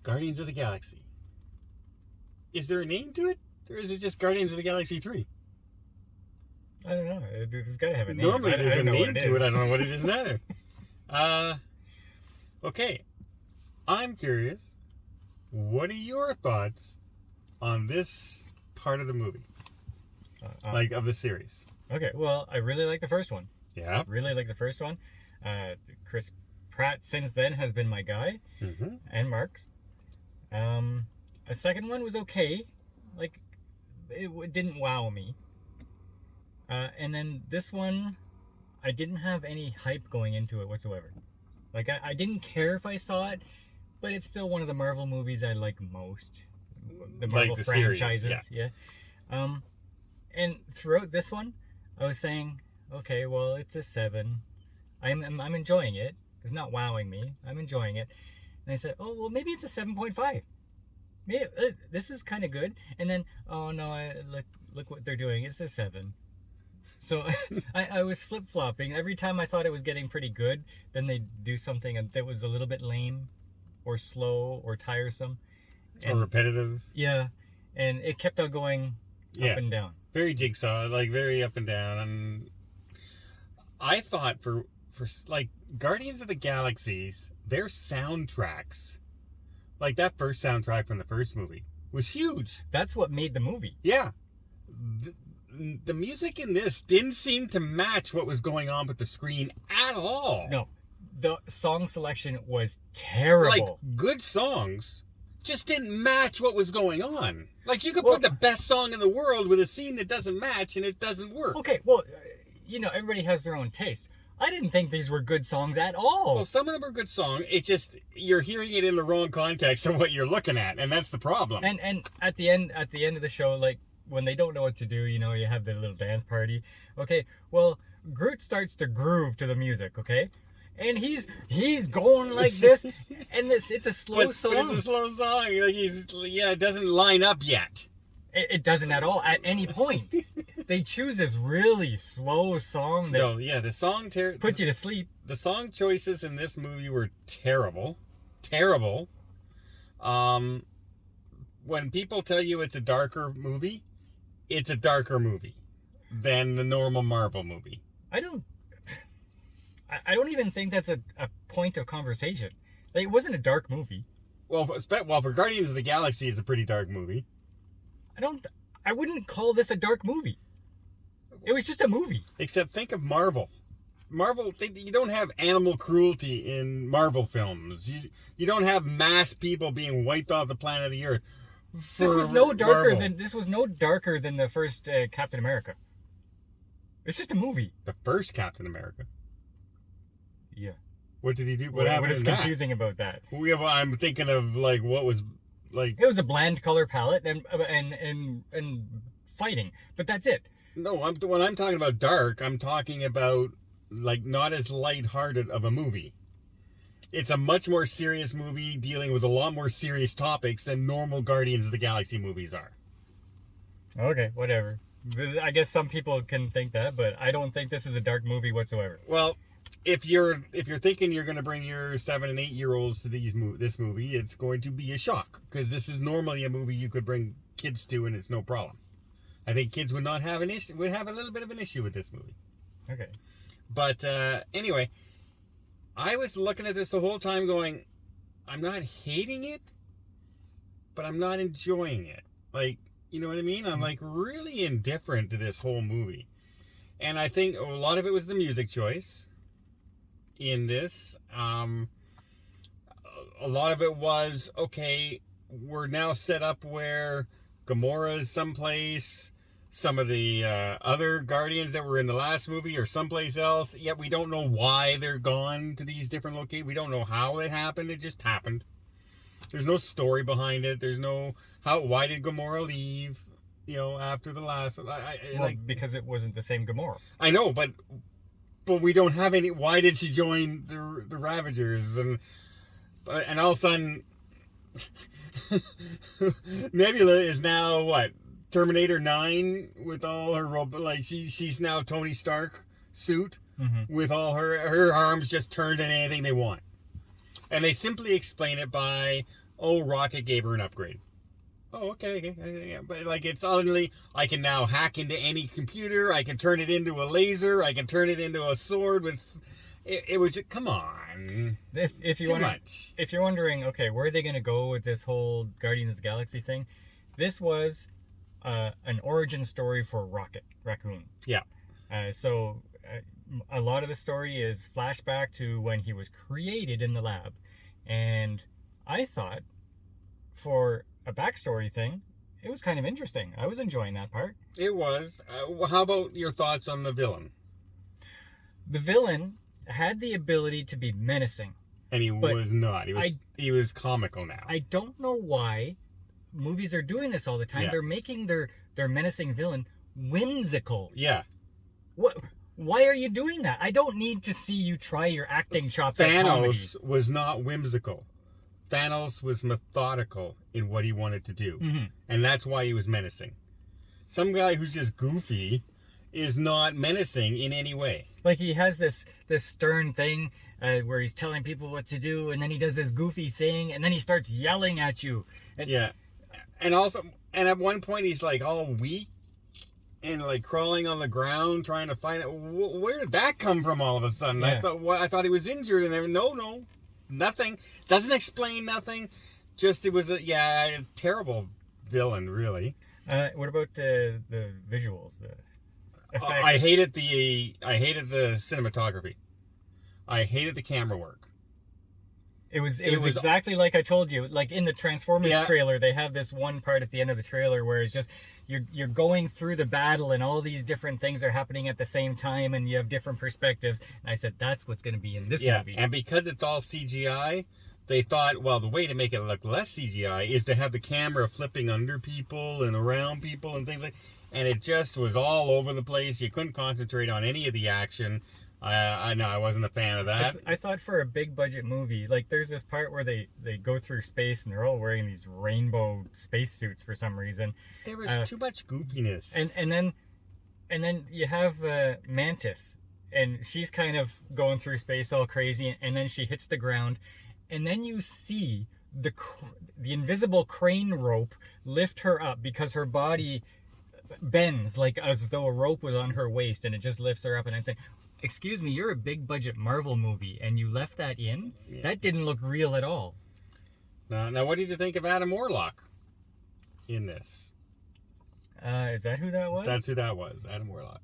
Guardians of the Galaxy. Is there a name to it? Or is it just Guardians of the Galaxy 3? I don't know. There's got to have a name. Normally there's a name to it. I don't know what it is neither. Okay. I'm curious. What are your thoughts on this part of the movie? Of the series? Okay, well, I really like the first one. Yeah. Really like the first one. Chris Pratt since then has been my guy. Mm-hmm. And Mark's. A second one was okay. Like, it didn't wow me. And then this one, I didn't have any hype going into it whatsoever. Like, I didn't care if I saw it, but it's still one of the Marvel movies I like most. The Marvel franchises. Series, yeah. And throughout this one, I was saying, okay, well, it's a 7. I'm enjoying it. It's not wowing me. I'm enjoying it. And I said, oh, well, maybe it's a 7.5. Maybe, this is kind of good. And then, oh, no, look what they're doing. It's a 7. So I was flip-flopping. Every time I thought it was getting pretty good, then they'd do something that was a little bit lame or slow or tiresome. Or repetitive. Yeah. And it kept on going up and down. Very Jigsaw, like very up and down. And I thought for like Guardians of the Galaxies, their soundtracks, like that first soundtrack from the first movie, was huge. That's what made the movie. Yeah. The music in this didn't seem to match what was going on with the screen at all. No. The song selection was terrible. Like, good songs just didn't match what was going on. Like, you could put the best song in the world with a scene that doesn't match and it doesn't work. Okay, well, everybody has their own taste. I didn't think these were good songs at all. Well, some of them are good songs. It's just you're hearing it in the wrong context of what you're looking at, and that's the problem. And at the end of the show, like, when they don't know what to do, you have their little dance party. Okay, well, Groot starts to groove to the music, okay? And he's going like this, and it's a slow song. But it's a slow song. Like it doesn't line up yet. It doesn't at all at any point. They choose this really slow song that the song puts you to sleep. The song choices in this movie were terrible. Terrible. When people tell you it's a darker movie, it's a darker movie than the normal Marvel movie. I don't even think that's a point of conversation. Like, it wasn't a dark movie. Well, for Guardians of the Galaxy, it's a pretty dark movie. I wouldn't call this a dark movie. It was just a movie. Except think of Marvel. You don't have animal cruelty in Marvel films. You don't have mass people being wiped off the planet of the Earth. This was no darker than the first Captain America. It's just a movie. The first Captain America. Yeah. What did he do? What is confusing about that? Well, I'm thinking of like what was like. It was a bland color palette and fighting, but that's it. No, when I'm talking about dark, I'm talking about like not as lighthearted of a movie. It's a much more serious movie dealing with a lot more serious topics than normal Guardians of the Galaxy movies are. Okay, whatever. I guess some people can think that, but I don't think this is a dark movie whatsoever. Well, if you're thinking you're going to bring your 7 and 8 year olds to this movie, it's going to be a shock because this is normally a movie you could bring kids to and it's no problem. I think kids would not have would have a little bit of an issue with this movie. Okay. But anyway, I was looking at this the whole time going, I'm not hating it, but I'm not enjoying it. Like, you know what I mean? I'm like really indifferent to this whole movie. And I think a lot of it was the music choice in this. A lot of it was, okay, we're now set up where Gamora's someplace. Some of the other Guardians that were in the last movie are someplace else. Yet we don't know why they're gone to these different locations. We don't know how it happened. It just happened. There's no story behind it. There's no why did Gamora leave? After the last. Because it wasn't the same Gamora. I know, but we don't have any. Why did she join the Ravagers? And all of a sudden, Nebula is now what? Terminator 9 with all her she's now Tony Stark suit with all her arms just turned in anything they want. And they simply explain it by oh, Rocket gave her an upgrade. Oh, okay. Yeah. But like, it's suddenly, I can now hack into any computer. I can turn it into a laser. I can turn it into a sword with... It was just, come on. If you Too want much. if you're wondering, okay, where are they going to go with this whole Guardians of the Galaxy thing? This was an origin story for Raccoon. Yeah. So a lot of the story is flashback to when he was created in the lab. And I thought for a backstory thing, it was kind of interesting. I was enjoying that part. It was. How about your thoughts on the villain? The villain had the ability to be menacing. And he was not. He was comical now. I don't know why movies are doing this all the time. Yeah. They're making their menacing villain whimsical. Yeah. What? Why are you doing that? I don't need to see you try your acting chops at comedy. Thanos was not whimsical. Thanos was methodical in what he wanted to do. Mm-hmm. And that's why he was menacing. Some guy who's just goofy is not menacing in any way. Like he has this stern thing where he's telling people what to do, and then he does this goofy thing, and then he starts yelling at you. And Yeah. And at one point he's like all weak and like crawling on the ground trying to find out where did that come from all of a sudden. Yeah. I thought he was injured, and then no, nothing. Doesn't explain nothing. Just it was a terrible villain, really. What about the visuals? The effects? I hated the cinematography. I hated the camera work. It was exactly like I told you. Like in the Transformers trailer, they have this one part at the end of the trailer where it's just you're going through the battle and all these different things are happening at the same time and you have different perspectives. And I said that's what's going to be in this movie. And because it's all CGI, they thought, well, the way to make it look less CGI is to have the camera flipping under people and around people and things like. And it just was all over the place. You couldn't concentrate on any of the action. I know I wasn't a fan of that. I thought for a big budget movie, like there's this part where they go through space and they're all wearing these rainbow space suits for some reason. There was too much goofiness. And then you have Mantis, and she's kind of going through space all crazy, and then she hits the ground, and then you see the invisible crane rope lift her up because her body bends like as though a rope was on her waist, and it just lifts her up. And I'm saying, excuse me, you're a big budget Marvel movie and you left that in? Yeah. That didn't look real at all. Now what did you think of Adam Warlock in this? Is that who that was? That's who that was, Adam Warlock.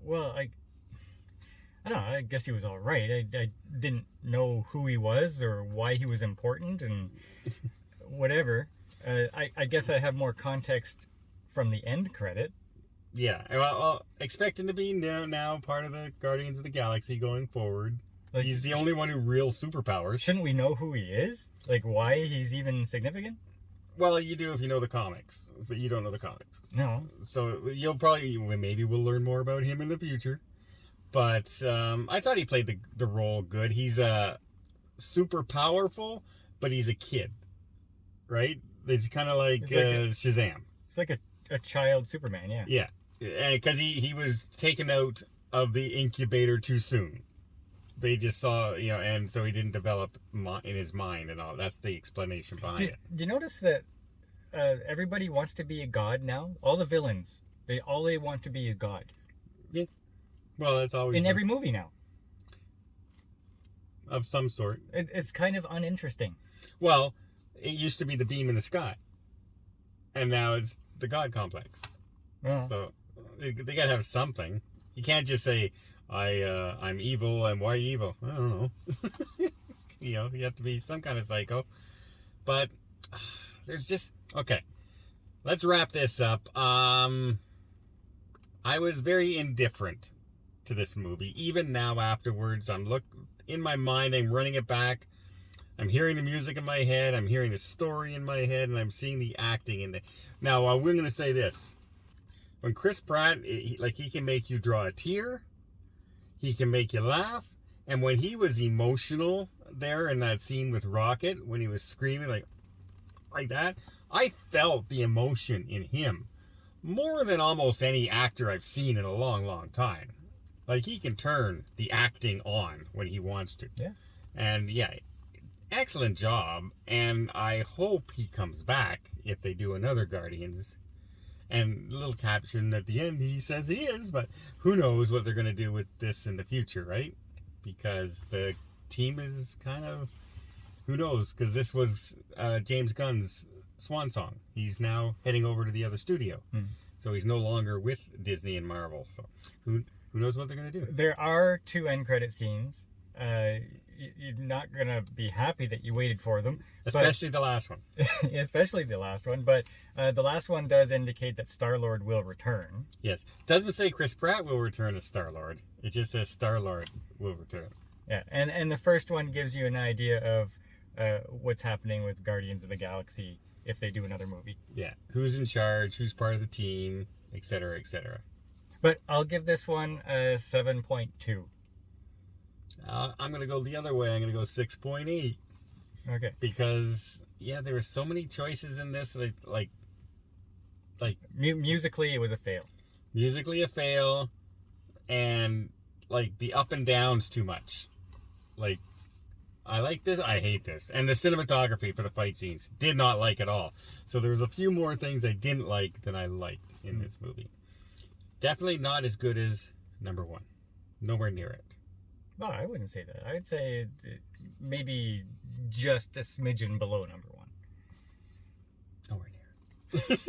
Well, I don't know, I guess he was all right. I didn't know who he was or why he was important and whatever. I guess I have more context from the end credit. Yeah, well, expecting to be now part of the Guardians of the Galaxy going forward. Like, he's the only one who real superpowers. Shouldn't we know who he is? Like, why he's even significant? Well, you do if you know the comics, but you don't know the comics. No. So maybe we'll learn more about him in the future. But I thought he played the role good. He's super powerful, but he's a kid, right? It's kind of like Shazam. It's like a child Superman, yeah. Yeah. Because he was taken out of the incubator too soon. They just saw, and so he didn't develop in his mind and all. That's the explanation behind it. Do you notice that everybody wants to be a god now? All the villains, all they want to be is God. Yeah. Well, that's always... In every movie now. Of some sort. It's kind of uninteresting. Well, it used to be the beam in the sky. And now it's the God complex. Oh. So they gotta have something. You can't just say I'm evil and why are you evil? I don't know. You have to be some kind of psycho. But there's just okay. Let's wrap this up. I was very indifferent to this movie. Even now afterwards, in my mind, I'm running it back. I'm hearing the music in my head. I'm hearing the story in my head, and I'm seeing the acting in it. Now, we're going to say this: when Chris Pratt, he can make you draw a tear, he can make you laugh, and when he was emotional there in that scene with Rocket, when he was screaming like that, I felt the emotion in him more than almost any actor I've seen in a long, long time. Like he can turn the acting on when he wants to. Yeah. And yeah. excellent job, and I hope he comes back if they do another Guardians. And a little caption at the end, he says he is, but who knows what they're going to do with this in the future, right? Because the team is kind of, who knows? Because this was James Gunn's swan song. He's now heading over to the other studio. So he's no longer with Disney and Marvel. So who knows what they're going to do? There are 2 end credit scenes. You're not going to be happy that you waited for them. Especially the last one. Especially the last one. But the last one does indicate that Star-Lord will return. Yes. Doesn't say Chris Pratt will return as Star-Lord. It just says Star-Lord will return. Yeah, and the first one gives you an idea of what's happening with Guardians of the Galaxy if they do another movie. Yeah. Who's in charge, who's part of the team, etc., etc. But I'll give this one a 7.2. I'm going to go the other way. I'm going to go 6.8. Okay. Because, yeah, there were so many choices in this. Like musically, it was a fail. Musically a fail. And, like, the up and downs too much. Like, I like this, I hate this. And the cinematography for the fight scenes, did not like at all. So there was a few more things I didn't like than I liked in this movie. It's definitely not as good as number 1. Nowhere near it. Well, I wouldn't say that. I would say maybe just a smidgen below number 1. Nowhere near it.